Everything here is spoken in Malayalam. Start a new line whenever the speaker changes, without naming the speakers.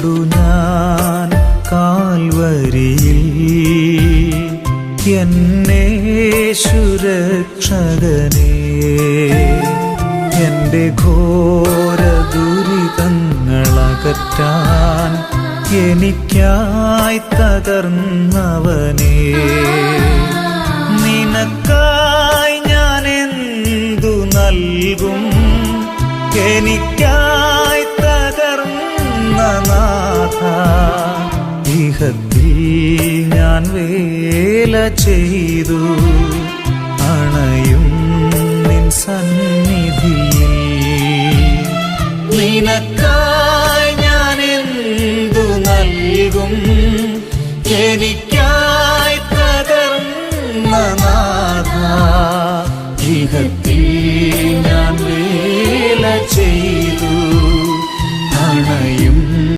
കണ്ടു ഞാൻ കാൽവരിയിൽ എന്നേശു രക്ഷകനേ. എന്റെ ഘോര ദുരിതങ്ങളകറ്റാൻ എനിക്കായി തകർന്നവനേ. നിനക്കായി ഞാൻ എന്തു നൽകും, എനിക്കായി തകർന്ന നാഥ. ഇഹത്തിൽ ഞാൻ വേല ചെയ്തു അണയും നിൻ സന്നിധിയിൽ.